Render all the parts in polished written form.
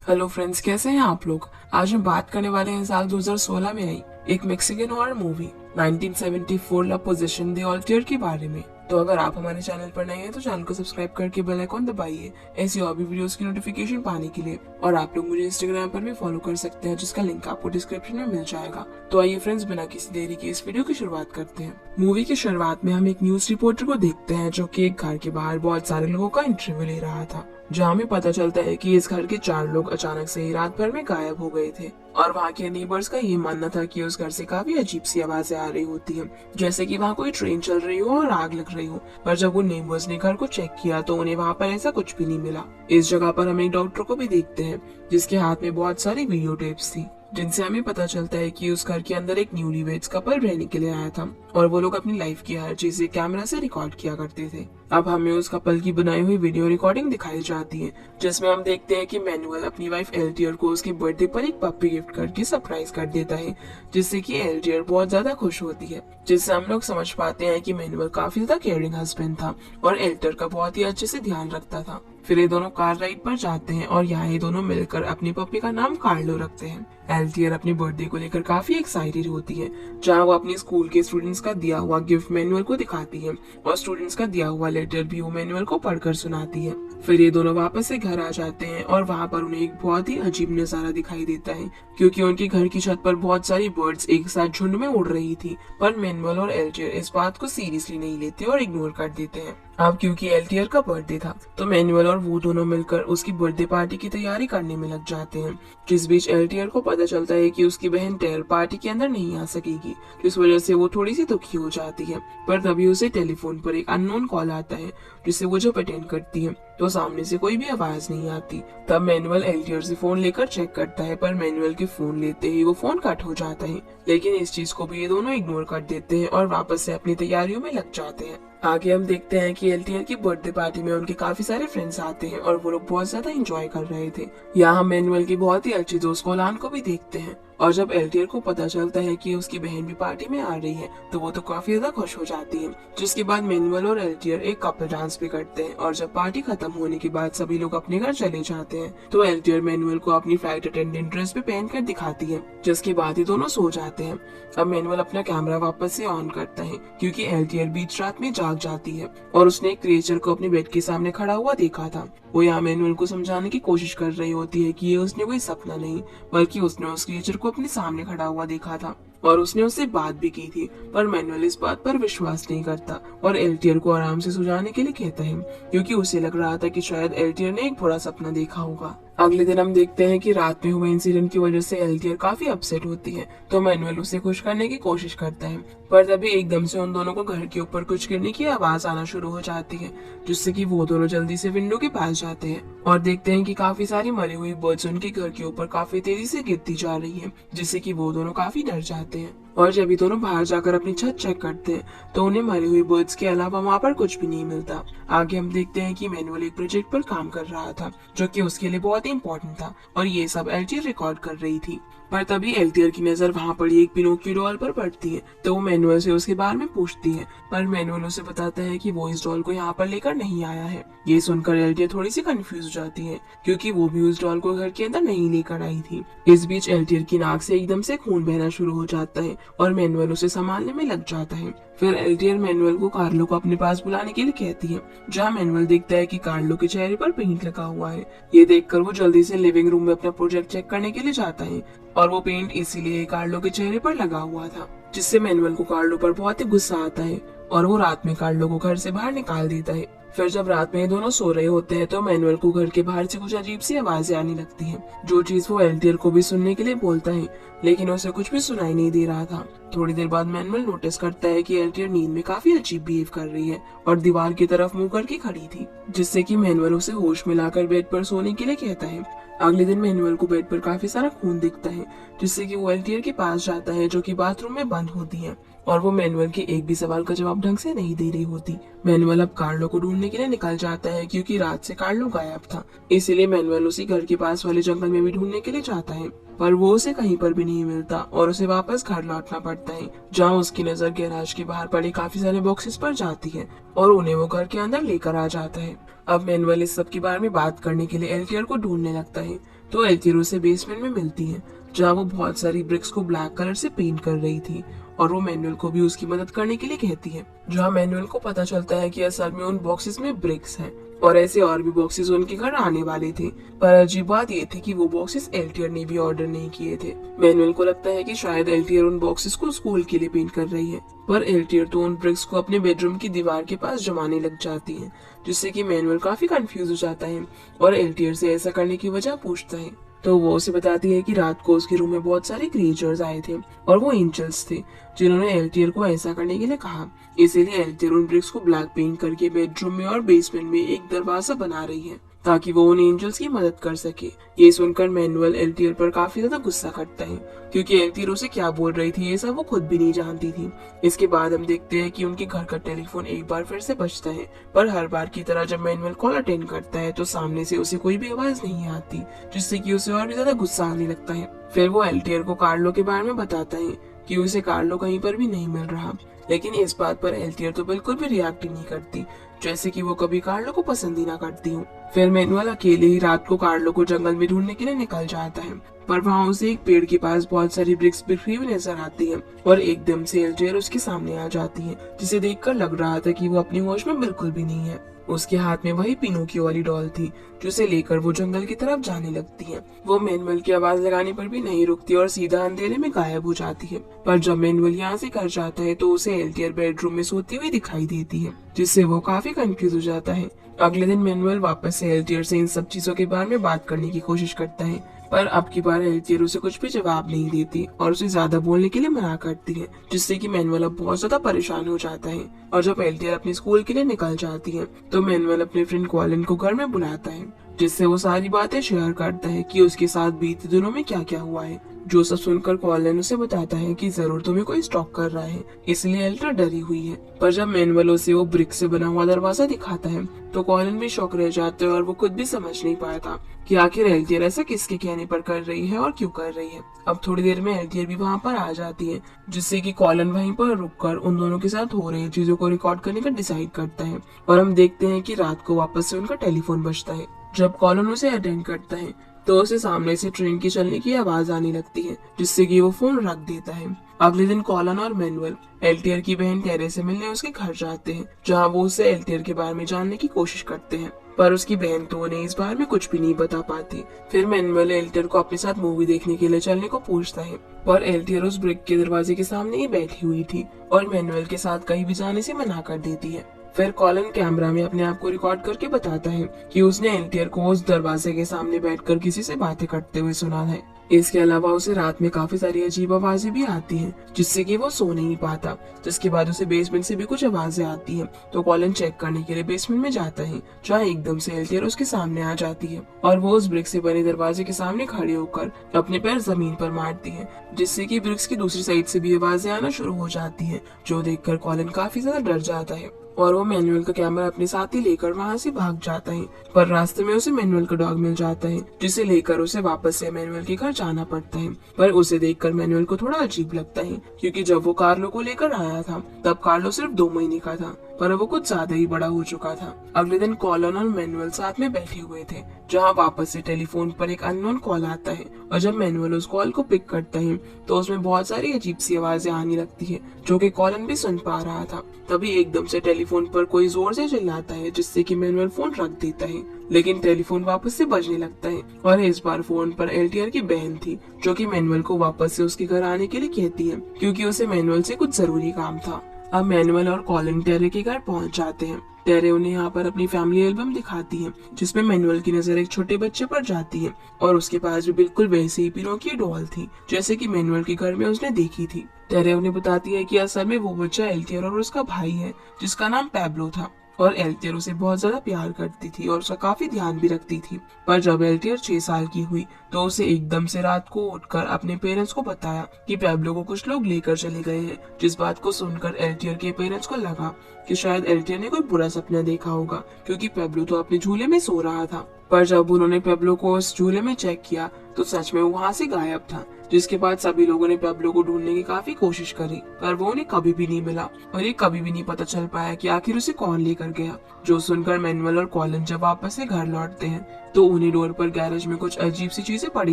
Hello friends, कैसे हैं आप लोग। आज हम बात करने वाले हैं साल 2016 में आई एक मेक्सिकन हॉरर मूवी 1974 ला पोजीशन द ऑल्टर के बारे में। तो अगर आप हमारे चैनल पर नए हैं तो चैनल को सब्सक्राइब करके बेल आइकॉन दबाइए ऐसी और भी वीडियोस की नोटिफिकेशन पाने के लिए। और आप लोग मुझे इंस्टाग्राम पर भी फॉलो कर सकते हैं जिसका लिंक आपको डिस्क्रिप्शन में मिल जाएगा। तो आइए फ्रेंड्स, बिना किसी देरी के इस वीडियो की शुरुआत करते हैं। मूवी की शुरुआत में हम एक न्यूज रिपोर्टर को देखते हैं जो कि एक घर के बाहर बहुत सारे लोगों का इंटरव्यू ले रहा था, जहाँ हमें पता चलता है कि इस घर के 4 लोग अचानक से ही रात भर में गायब हो गए थे। और वहाँ के नेबर्स का ये मानना था कि उस घर से काफी अजीब सी आवाजें आ रही होती हैं, जैसे कि वहाँ कोई ट्रेन चल रही हो और आग लग रही हो। पर जब वो नेबर्स ने घर को चेक किया तो उन्हें वहाँ पर ऐसा कुछ भी नहीं मिला। इस जगह पर हम एक डॉक्टर को भी देखते हैं जिसके हाथ में बहुत सारी वीडियो टेप्स थी, जिनसे हमें पता चलता है कि उस घर के अंदर एक न्यूलीवेड्स कपल रहने के लिए आया था और वो लोग अपनी लाइफ की हर चीज कैमरा से रिकॉर्ड किया करते थे। अब हमें उस कपल की बनाई हुई वीडियो रिकॉर्डिंग दिखाई जाती है, जिसमें हम देखते हैं कि मैनुअल अपनी वाइफ एल्टियर को उसके बर्थडे पर एक पप्पी गिफ्ट करके सरप्राइज कर देता है, जिससे कि एल्टियर बहुत ज्यादा खुश होती है। जिससे हम लोग समझ पाते हैं कि मैनुअल काफी ज्यादा केयरिंग हस्बैंड था और एल्टर का बहुत ही अच्छे से ध्यान रखता था। फिर ये दोनों कार राइड पर जाते हैं और यहाँ ये दोनों मिलकर अपनी पप्पी का नाम कार्लो रखते हैं। एल्टियर अपने बर्थडे को लेकर काफी एक्साइटेड होती है, जहाँ वो अपनी स्कूल के स्टूडेंट्स का दिया हुआ गिफ्ट मैनुअल को दिखाती है और स्टूडेंट्स का दिया हुआ लेटर भी वो मैनुअल को पढ़कर सुनाती है। फिर ये दोनों वापस से घर आ जाते हैं और वहाँ पर उन्हें एक बहुत ही अजीब नजारा दिखाई देता है, क्योंकि उनके घर की छत पर बहुत सारी बर्ड्स एक साथ झुंड में उड़ रही थी। पर मैनुअल और एल्टियर इस बात को सीरियसली नहीं लेते और इग्नोर कर देते हैं। अब क्योंकि एल्टियर का बर्थडे था तो मैनुअल और वो दोनों मिलकर उसकी बर्थडे पार्टी की तैयारी करने में लग जाते हैं। जिस बीच एल्टियर को पता चलता है कि उसकी बहन टेर पार्टी के अंदर नहीं आ सकेगी, जिस वजह से वो थोड़ी सी दुखी हो जाती है। पर तभी उसे टेलीफोन पर एक अननोन कॉल आता है, जिसे वो जब अटेंड करती है तो सामने से कोई भी आवाज नहीं आती। तब मैनुअल एल्टियर से फोन लेकर चेक करता है, पर मैनुअल के फोन लेते ही वो फोन कट हो जाता है। लेकिन इस चीज को भी ये दोनों इग्नोर कर देते हैं और वापस से अपनी तैयारियों में लग जाते हैं। आगे हम देखते हैं कि एल्टियर की बर्थडे पार्टी में उनके काफी सारे फ्रेंड्स आते हैं और वो लोग बहुत ज्यादा एंजॉय कर रहे थे। यहाँ हम मैनुअल की बहुत ही अच्छी दोस्त कोलान को भी देखते हैं। और जब एल्टियर को पता चलता है कि उसकी बहन भी पार्टी में आ रही है तो वो तो काफी ज्यादा खुश हो जाती है। जिसके बाद मैनुअल और एल्टियर एक कपल डांस भी करते हैं और जब पार्टी खत्म होने के बाद सभी लोग अपने घर चले जाते हैं तो एल्टियर मैनुअल को अपनी फ्लाइट अटेंडेंट ड्रेस पे पहन कर दिखाती है, जिसके बाद ही दोनों सो जाते हैं। अब मैनुअल अपना कैमरा वापस से ऑन करता है, क्योंकि एल्टियर बीच रात में जाग जाती है और उसने एक क्रिएचर को अपने बेड के सामने खड़ा हुआ देखा था। वो यहाँ मैनुअल को समझाने की कोशिश कर रही होती है कि ये उसने कोई सपना नहीं बल्कि उसने उस क्रिएचर को अपने सामने खड़ा हुआ देखा था और उसने उससे बात भी की थी। पर मैनुअल इस बात पर विश्वास नहीं करता और एल्टियर को आराम से सुझाने के लिए कहता है, क्योंकि उसे लग रहा था कि शायद एल्टियर ने एक बुरा सपना देखा होगा। अगले दिन हम देखते हैं कि रात में हुए इंसिडेंट की वजह से एल्टियर काफी अपसेट होती है, तो मैनुअल उसे खुश करने की कोशिश करता है। पर तभी एकदम से उन दोनों को घर के ऊपर कुछ गिरने की आवाज आना शुरू हो जाती है, जिससे कि वो दोनों जल्दी से विंडो के पास जाते हैं और देखते हैं कि काफी सारी मरी हुई बर्ड्स उनके घर के ऊपर काफी तेजी से गिरती जा रही है, जिससे कि वो दोनों काफी डर जाते हैं। और जब ये दोनों बाहर जाकर अपनी छत चेक करते हैं तो उन्हें मरी हुई बर्ड्स के अलावा वहाँ पर कुछ भी नहीं मिलता। आगे हम देखते हैं कि मैनुअल एक प्रोजेक्ट पर काम कर रहा था जो कि उसके लिए बहुत ही इम्पोर्टेंट था और ये सब एल्टियर रिकॉर्ड कर रही थी। पर तभी एल्टियर की नजर वहाँ पड़ी एक पिनोकियो डॉल पर पड़ती है, तो वो मैनुअल से उसके बारे में पूछती है। पर मैनुअल उसे बताता है कि वो इस डॉल को यहाँ पर लेकर नहीं आया है। ये सुनकर एल्टियर थोड़ी सी कंफ्यूज हो जाती है, क्योंकि वो भी उस डॉल को घर के अंदर नहीं लेकर आई थी। इस बीच एल्टियर की नाक से एकदम से खून बहना शुरू हो जाता है और मैनुअल उसे संभालने में लग जाता है। फिर एल्टियर मैनुअल को कार्लो को अपने पास बुलाने के लिए कहती है, जहाँ मैनुअल देखता है कि कार्लो के चेहरे पर पेंट लगा हुआ है। ये देखकर वो जल्दी से लिविंग रूम में अपना प्रोजेक्ट चेक करने के लिए जाता है और वो पेंट इसीलिए कार्लो के चेहरे पर लगा हुआ था, जिससे मैनुअल को कार्लो पर बहुत ही गुस्सा आता है और वो रात में कार्लो को घर से बाहर निकाल देता है। फिर जब रात में ये दोनों सो रहे होते हैं तो मैनुअल को घर के बाहर से कुछ अजीब सी आवाजें आने लगती हैं, जो चीज वो एल्टियर को भी सुनने के लिए बोलता है, लेकिन उसे कुछ भी सुनाई नहीं दे रहा था। थोड़ी देर बाद मैनुअल नोटिस करता है कि एल्टियर नींद में काफी अजीब बिहेव कर रही है और दीवार की तरफ मुंह करके खड़ी थी, जिससे कि मैनुअल उसे होश में लाकर बेड पर सोने के लिए कहता है। अगले दिन मैनुअल को बेड पर काफी सारा खून दिखता है, जिससे कि वो एल्टियर के पास जाता है जो कि बाथरूम में बंद होती है और वो मैनुअल के एक भी सवाल का जवाब ढंग से नहीं दे रही होती। मैनुअल अब कार्लो को ढूंढने के लिए निकल जाता है क्योंकि रात से कार्लो गायब था। इसीलिए मैनुअल उसी घर के पास वाले जंगल में भी ढूंढने के लिए जाता है, पर वो उसे कहीं पर भी नहीं मिलता और उसे वापस घर लौटना पड़ता है, जहाँ उसकी नजर गैराज के बाहर पड़े काफी सारे बॉक्सेस पर जाती है और उन्हें वो घर के अंदर लेकर आ जाता है। अब मैनुअल इस सब के बारे में बात करने के लिए एल्टियर को ढूंढने लगता है, तो एल्टियर उसे बेसमेंट में मिलती है, जहाँ वो बहुत सारी ब्रिक्स को ब्लैक कलर से पेंट कर रही थी और वो मैनुअल को भी उसकी मदद करने के लिए कहती है। जहाँ मैनुअल को पता चलता है कि असल में उन बॉक्सेस में ब्रिक्स हैं और ऐसे और भी बॉक्सेस उनके घर आने वाले थे, पर अजीब बात ये थी कि वो बॉक्सेस एल्टियर ने भी ऑर्डर नहीं किए थे। मैनुअल को लगता है कि शायद एल्टियर उन बॉक्सेस को स्कूल के लिए पेंट कर रही है, पर एल्टियर तो उन ब्रिक्स को अपने बेडरूम की दीवार के पास जमाने लग जाती है, जिससे कि मैनुअल काफी कंफ्यूज हो जाता है और एल्टियर से ऐसा करने की वजह पूछता है। तो वो उसे बताती है कि रात को उसके रूम में बहुत सारे क्रिएचर्स आए थे और वो एंजल्स थे, जिन्होंने एल्टियर को ऐसा करने के लिए कहा। इसीलिए एल्टियर उन ब्रिक्स को ब्लैक पेंट करके बेडरूम में और बेसमेंट में एक दरवाजा बना रही है ताकि वो उन एंजल्स की मदद कर सके। ये सुनकर मैनुअल एल्टियर पर काफी ज्यादा गुस्सा करता है, क्योंकि एल्टियर उसे क्या बोल रही थी ये सब वो खुद भी नहीं जानती थी। इसके बाद हम देखते हैं कि उनके घर का टेलीफोन एक बार फिर से बजता है, पर हर बार की तरह जब मैनुअल कॉल अटेंड करता है तो सामने से उसे कोई भी आवाज नहीं आती, जिससे कि उसे और भी ज्यादा गुस्सा आने लगता है। फिर वो एल्टियर को कार्लो के बारे में बताता है कि उसे कार्लो कहीं पर भी नहीं मिल रहा, लेकिन इस बात पर एल्टियर तो बिल्कुल भी रिएक्ट नहीं करती, जैसे कि वो कभी कार्लो को पसंद ही ना करती हूँ। फिर मैनुअल अकेले ही रात को कार्लो को जंगल में ढूंढने के लिए निकल जाता है, पर वहाँ उसे एक पेड़ के पास बहुत सारी ब्रिक्स बिखरी हुई नजर आती है और एकदम से एल्टियर उसके सामने आ जाती है, जिसे देखकर लग रहा था कि वो अपनी होश में बिल्कुल भी नहीं है। उसके हाथ में वही पिनोकियो वाली डॉल थी, जिसे लेकर वो जंगल की तरफ जाने लगती है। वो मैनुअल की आवाज लगाने पर भी नहीं रुकती और सीधा अंधेरे में गायब हो जाती है। पर जब मैनुअल यहाँ से घर जाता है तो उसे एल्टियर बेडरूम में सोती हुई दिखाई देती है, जिससे वो काफी कंफ्यूज हो जाता है। अगले दिन मैनुअल वापस से एल्टियर से इन सब चीजों के बारे में बात करने की कोशिश करता है, पर अब की बार एल्टियर उसे कुछ भी जवाब नहीं देती और उसे ज्यादा बोलने के लिए मना करती है, जिससे कि मैनुअल अब बहुत ज्यादा परेशान हो जाता है। और जब एल्टियर अपने स्कूल के लिए निकल जाती है तो मैनुअल अपने फ्रेंड कॉलिन को घर में बुलाता है, जिससे वो सारी बातें शेयर करता है कि उसके साथ बीते दिनों में क्या क्या हुआ है। जो सब सुनकर कॉलिन उसे बताता है कि जरूर तुम्हें कोई स्टॉक कर रहा है, इसलिए एल्टियर डरी हुई है। पर जब मैनुअल उसे वो ब्रिक से बना हुआ दरवाजा दिखाता है तो कॉलिन भी शॉक रह जाता है और वो खुद भी समझ नहीं पाता कि आखिर एल्टियर ऐसा किसके कहने पर कर रही है और क्यों कर रही है। अब थोड़ी देर में एल्टियर भी वहाँ पर आ जाती है, जिससे कि कॉलिन वहीं पर रुककर उन दोनों के साथ हो रही चीजों को रिकॉर्ड करने का डिसाइड करता है। और हम देखते हैं कि रात को वापस से उनका टेलीफोन बजता है। जब कॉलिन उसे अटेंड करता है तो उसे सामने से ट्रेन की चलने की आवाज आने लगती है, जिससे कि वो फोन रख देता है। अगले दिन कॉलिन और मैनुअल एल्टियर की बहन टेरे से मिलने उसके घर जाते हैं, जहाँ वो उसे एल्टियर के बारे में जानने की कोशिश करते हैं, पर उसकी बहन तो उन्हें इस बारे में कुछ भी नहीं बता पाती। फिर मैनुअल एल्टियर को अपने साथ मूवी देखने के लिए चलने को पूछता है, पर एल्टियर उस ब्रिक के दरवाजे के सामने ही बैठी हुई थी और मैनुअल के साथ कहीं भी जाने से मना कर देती है। फिर कॉलिन कैमरा में अपने आप को रिकॉर्ड करके बताता है कि उसने एल्टियर को उस दरवाजे के सामने बैठकर किसी से बातें करते हुए सुना है। इसके अलावा उसे रात में काफी सारी अजीब आवाजें भी आती हैं, जिससे कि वो सो नहीं पाता। जिसके बाद उसे बेसमेंट से भी कुछ आवाजें आती हैं, तो कॉलिन चेक करने के लिए बेसमेंट में जाता है, जहाँ एकदम से एल्टियर उसके सामने आ जाती है और वो उस ब्रिक से बने दरवाजे के सामने खड़े होकर अपने पैर जमीन पर मारती है, जिससे कि ब्रिक्स की दूसरी साइड से भी आवाजें आना शुरू हो जाती है, जो देखकर कॉलिन काफी ज्यादा डर जाता है और वो मैनुअल का कैमरा अपने साथ ही लेकर वहाँ से भाग जाता है। पर रास्ते में उसे मैनुअल का डॉग मिल जाता है, जिसे लेकर उसे वापस से मैनुअल के घर जाना पड़ता है। पर उसे देखकर मैनुअल को थोड़ा अजीब लगता है, क्योंकि जब वो कार्लो को लेकर आया था तब कार्लो सिर्फ 2 महीने का था, पर वो कुछ ज्यादा ही बड़ा हो चुका था। अगले दिन कॉलिन और मैनुअल साथ में बैठे हुए थे, जहाँ वापस से टेलीफोन पर एक अननोन कॉल आता है और जब मैनुअल उस कॉल को पिक करता है तो उसमें बहुत सारी अजीब सी आवाजें आने लगती है, जो कि कॉलिन भी सुन पा रहा था। तभी एकदम से टेलीफोन पर कोई जोर से चिल्लाता है, जिससे कि मैनुअल फोन रख देता है, लेकिन टेलीफोन वापस से बजने लगता है और इस बार फोन पर एल्टियर की बहन थी, जो कि मैनुअल को वापस से उसके घर आने के लिए कहती है, क्योंकि उसे मैनुअल से कुछ जरूरी काम था। अब मैनुअल और कॉलिन टेरे के घर पहुंच जाते हैं। टेरे उन्हें यहाँ पर अपनी फैमिली एल्बम दिखाती है, जिसमें मैनुअल की नजर एक छोटे बच्चे पर जाती है और उसके पास भी बिल्कुल वैसे ही पिनोकियो डॉल थी, जैसे कि मैनुअल के घर में उसने देखी थी। टेरे उन्हें बताती है कि असल में वो बच्चा एल्टियर और उसका भाई है, जिसका नाम पैब्लो था। और एल्टियर उसे बहुत ज्यादा प्यार करती थी और उसका काफी ध्यान भी रखती थी। पर जब एल्टियर 6 साल की हुई तो उसे एकदम से रात को उठकर अपने पेरेंट्स को बताया कि पैब्लो को कुछ लोग लेकर चले गए हैं, जिस बात को सुनकर एल्टियर के पेरेंट्स को लगा कि शायद एल्टियर ने कोई बुरा सपना देखा होगा, क्योंकि पैब्लो तो अपने झूले में सो रहा था। पर जब उन्होंने पैब्लो को उस झूले में चेक किया तो सच में वो वहाँ से गायब था, जिसके बाद सभी लोगों ने पैब्लो को ढूंढने की काफी कोशिश करी, पर वो उन्हें कभी भी नहीं मिला और ये कभी भी नहीं पता चल पाया कि आखिर उसे कौन लेकर गया। जो सुनकर मैनुअल और कॉलिन जब वापस से घर लौटते हैं तो उन्हें डोर पर गैरेज में कुछ अजीब सी चीजें पड़ी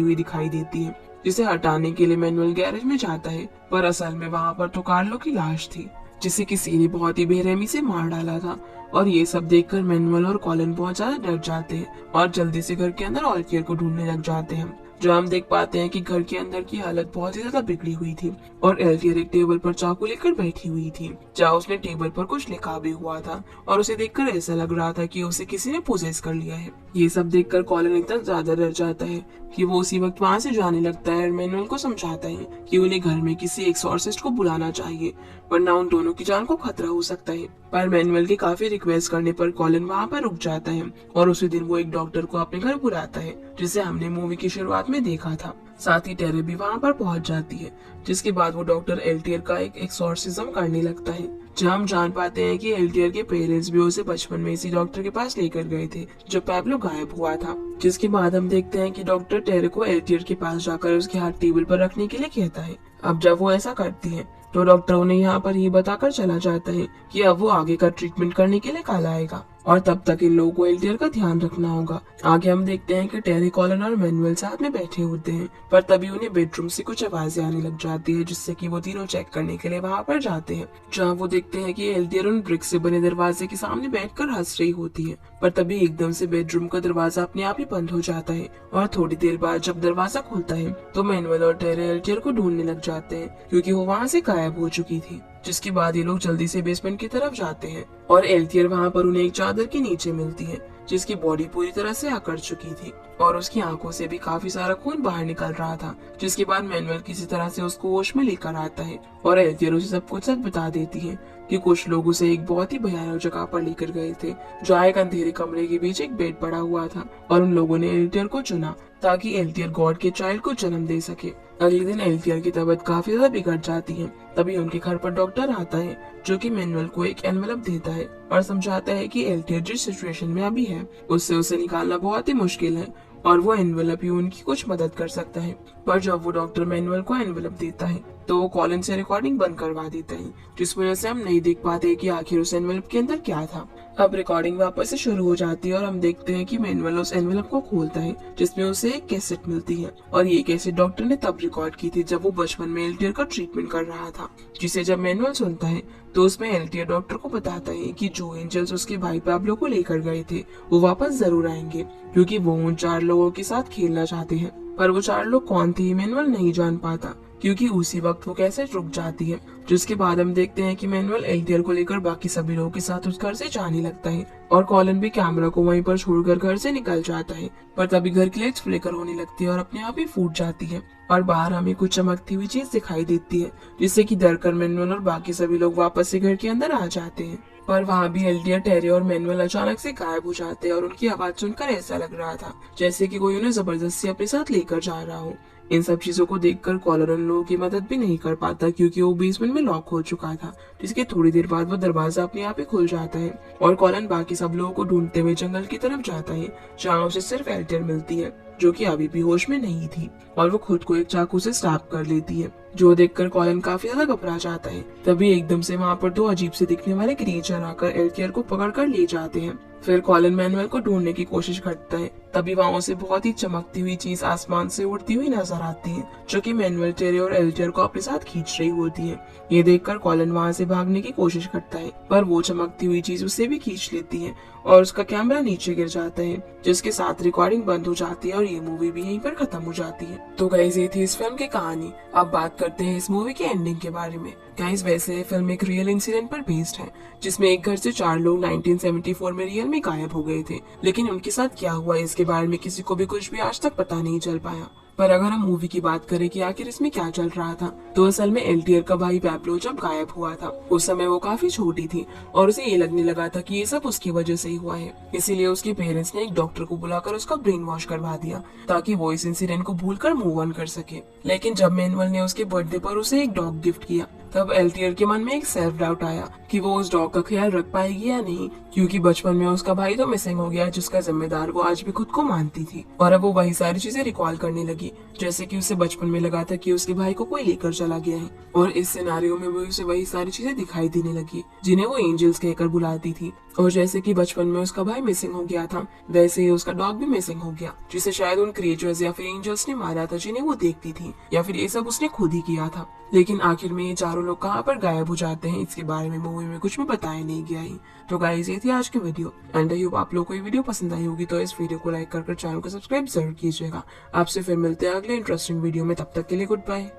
हुई दिखाई देती है, जिसे हटाने के लिए मैनुअल गैरेज में जाता है, पर असल में वहाँ पर तो कार्लो की लाश थी, जिसे किसी ने बहुत ही बेरहमी से मार डाला था। और ये सब देखकर मैनुअल और कॉलिन बहुत ज्यादा डर जाते हैं और जल्दी से घर के अंदर एल्टियर को ढूंढने लग जाते हैं। जहाँ हम देख पाते हैं कि घर के अंदर की हालत बहुत ही ज्यादा बिगड़ी हुई थी और एल्टियर एक टेबल पर चाकू लेकर बैठी हुई थी, जहाँ उसने टेबल पर कुछ लिखा भी हुआ था और उसे देखकर ऐसा लग रहा था कि उसे किसी ने पोजेस कर लिया है। ये सब देखकर कॉलिन इतना ज्यादा डर जाता है कि वो उसी वक्त वहाँ से जाने लगता है और मैनुअल को समझाता है कि उन्हें घर में किसी एक्सॉर्सिस्ट को बुलाना चाहिए, वरना उन दोनों की जान को खतरा हो सकता है। पर मैनुअल के काफी रिक्वेस्ट करने पर कॉलिन वहाँ पर रुक जाता है और उसी दिन वो एक डॉक्टर को अपने घर बुलाता है, जिसे हमने मूवी की शुरुआत में देखा था। साथ ही टेरे भी वहाँ पर पहुँच जाती है, जिसके बाद वो डॉक्टर एल्टियर का एक एक्सॉर्सिज्म करने लगता है, जहाँ हम जान पाते हैं कि एल्टियर के पेरेंट्स भी उसे बचपन में इसी डॉक्टर के पास लेकर गए थे जब पैब्लो गायब हुआ था। जिसके बाद हम देखते हैं कि डॉक्टर टेरे को एल्टियर के पास जाकर उसके हाथ टेबल पर रखने के लिए कहता है। अब जब वो ऐसा करती है तो डॉक्टर उन्हें यहाँ पर ये बताकर चला जाता है कि अब वो आगे का ट्रीटमेंट करने के लिए कल आएगा और तब तक इन लोगों को एल्टियर का ध्यान रखना होगा। आगे हम देखते हैं कि टेरी, कॉलिन और मैनुअल साथ में बैठे होते हैं, पर तभी उन्हें बेडरूम से कुछ आवाजें आने लग जाती है, जिससे कि वो तीनों चेक करने के लिए वहाँ पर जाते हैं, जहाँ वो देखते हैं कि एल्टियर उन ब्रिक से बने दरवाजे के सामने बैठकर हंस रही होती है। पर तभी एकदम से बेडरूम का दरवाजा अपने आप ही बंद हो जाता है और थोड़ी देर बाद जब दरवाजा खुलता है तो मैनुअल और टेरी एल्टियर को ढूंढने लग जाते हैं, क्योंकि वो वहाँ से गायब हो चुकी थी। जिसके बाद ये लोग जल्दी से बेसमेंट की तरफ जाते हैं और एल्टियर वहाँ पर उन्हें एक चादर के नीचे मिलती है, जिसकी बॉडी पूरी तरह से आकर चुकी थी और उसकी आंखों से भी काफी सारा खून बाहर निकल रहा था। जिसके बाद मैनुअल किसी तरह से उसको होश में लेकर आता है और एल्टियर उसे सब कुछ सच बता देती है कि कुछ लोग उसे एक बहुत ही भयानक जगह पर लेकर गए थे, जहाँ एक अंधेरे कमरे के बीच एक बेड पड़ा हुआ था और उन लोगों ने एल्टियर को चुना ताकि एल्टियर गॉड के चाइल्ड को जन्म दे सके। अगले दिन एल्टियर की तबीयत काफी ज्यादा बिगड़ जाती है। तभी उनके घर पर डॉक्टर आता है, जो कि मैनुअल को एक एनवेलप देता है और समझाता है कि एल्टियर जिस सिचुएशन में अभी है उससे उसे निकालना बहुत ही मुश्किल है और वो एनवेलप ही उनकी कुछ मदद कर सकता है। पर जब वो डॉक्टर मैनुअल को एनवेलप देता है तो वो कॉलिन से रिकॉर्डिंग बंद करवा देता है, जिस वजह से हम नहीं देख पाते कि आखिर उस एनवेलप के अंदर क्या था। अब रिकॉर्डिंग वापस से शुरू हो जाती है और हम देखते हैं कि मैनुअल उस एनवेलप को खोलता है, जिसमें उसे एक कैसेट मिलती है और ये कैसेट डॉक्टर ने तब रिकॉर्ड की थी जब वो बचपन में एल्टियर का ट्रीटमेंट कर रहा था, जिसे जब मैनुअल सुनता है तो उसमें एल्टियर डॉक्टर को बताता है कि जो एंजल्स उसके भाई पैब्लो को लेकर गए थे वो वापस जरूर आएंगे, क्योंकि वो उन 4 लोगों के साथ खेलना चाहते हैं। पर वो 4 लोग कौन थे मैनुअल नहीं जान पाता, क्योंकि उसी वक्त वो कैसेट रुक जाती है। जिसके बाद हम देखते हैं कि मैनुअल एल्टियर को लेकर बाकी सभी लोगों के साथ उस घर से जाने लगता है और कॉलिन भी कैमरा को वहीं पर छोड़कर घर से निकल जाता है। पर तभी घर की लाइट्स फ्लिकर होने लगती है और अपने आप ही फूट जाती है और बाहर हमें कुछ चमकती हुई चीज दिखाई देती है, जिससे कि डर कर मैनुअल और बाकी सभी लोग वापस से घर के अंदर आ जाते हैं। पर वहाँ भी एल्टियर, टेरी और मैनुअल अचानक से गायब हो जाते हैं और उनकी आवाज सुनकर ऐसा लग रहा था जैसे कि कोई उन्हें जबरदस्ती अपने साथ लेकर जा रहा हो। इन सब चीजों को देखकर कॉलिन उन लोगों की मदद भी नहीं कर पाता, क्योंकि वो बेसमेंट में लॉक हो चुका था। जिसके थोड़ी देर बाद वो दरवाजा अपने आप ही खुल जाता है और कॉलिन बाकी सब लोगों को ढूंढते हुए जंगल की तरफ जाता है, जहाँ उसे सिर्फ एल्टियर मिलती है, जो कि अभी भी होश में नहीं थी और वो खुद को एक चाकू से स्टैब कर लेती है, जो देखकर कॉलिन काफी ज्यादा घबरा जाता है। तभी एकदम से वहाँ पर 2 अजीब से दिखने वाले क्रिएचर आकर एल्टियर को पकड़ कर ले जाते हैं। फिर कॉलिन मैनुअल को ढूंढने की कोशिश करता है। तभी वहाँ से बहुत ही चमकती हुई चीज आसमान से उड़ती हुई नजर आती है, जो कि मैनुअल, टेरी और एल्टियर को अपने साथ खींच रही होती है। ये देखकर कॉलिन वहाँ से भागने की कोशिश करता है, पर वो चमकती हुई चीज उसे भी खींच लेती है और उसका कैमरा नीचे गिर जाता है, जिसके साथ रिकॉर्डिंग बंद हो जाती है और ये मूवी भी यहीं पर खत्म हो जाती है। तो गाइस, ये थी इस फिल्म की कहानी। अब बात करते हैं इस मूवी के एंडिंग के बारे में। गाइस, वैसे ये फिल्म एक रियल इंसिडेंट पर बेस्ड है, जिसमें एक घर से 4 लोग 1974 में रियल में गायब हो गए थे, लेकिन उनके साथ क्या हुआ इसके बारे में किसी को भी कुछ भी आज तक पता नहीं चल पाया। पर अगर हम मूवी की बात करें कि आखिर इसमें क्या चल रहा था, तो असल में एल्टियर का भाई पैब्लो जब गायब हुआ था उस समय वो काफी छोटी थी और उसे ये लगने लगा था कि ये सब उसकी वजह से ही हुआ है। इसीलिए उसके पेरेंट्स ने एक डॉक्टर को बुलाकर उसका ब्रेन वॉश करवा दिया ताकि वो इस इंसिडेंट को भूलकर मूव ऑन कर सके। लेकिन जब मैनुअल ने उसके बर्थडे पर उसे एक डॉग गिफ्ट किया, तब एल्टियर के मन में एक सेल्फ डाउट आया कि वो उस डॉग का ख्याल रख पाएगी या नहीं, क्योंकि बचपन में उसका भाई तो मिसिंग हो गया जिसका जिम्मेदार वो आज भी खुद को मानती थी। और अब वो वही सारी चीजें रिकॉल करने लगी जैसे कि उसे बचपन में लगा था कि उसके भाई को कोई लेकर चला गया है, और इस सिनारियो में भी उसे वही सारी चीजें दिखाई देने लगी जिन्हें वो एंजल्स कहकर बुलाती थी। और जैसे कि बचपन में उसका भाई मिसिंग हो गया था, वैसे ही उसका डॉग भी मिसिंग हो गया, जिसे शायद उन क्रिएचर्स या फिर एंजल्स ने मारा था जिन्हें वो देखती थी, या फिर ये सब उसने खुद ही किया था। लेकिन आखिर में ये चारों लोग कहाँ पर गायब हो जाते हैं, इसके बारे में मूवी में कुछ भी बताया नहीं गया है। तो गाइस, ये थी आज की वीडियो एंड आई होप आप लोगों को ये वीडियो पसंद आई होगी। तो इस वीडियो को लाइक कर चैनल को सब्सक्राइब जरूर कीजिएगा। आपसे फिर मिलते हैं अगले इंटरेस्टिंग वीडियो में, तब तक के लिए गुड बाय।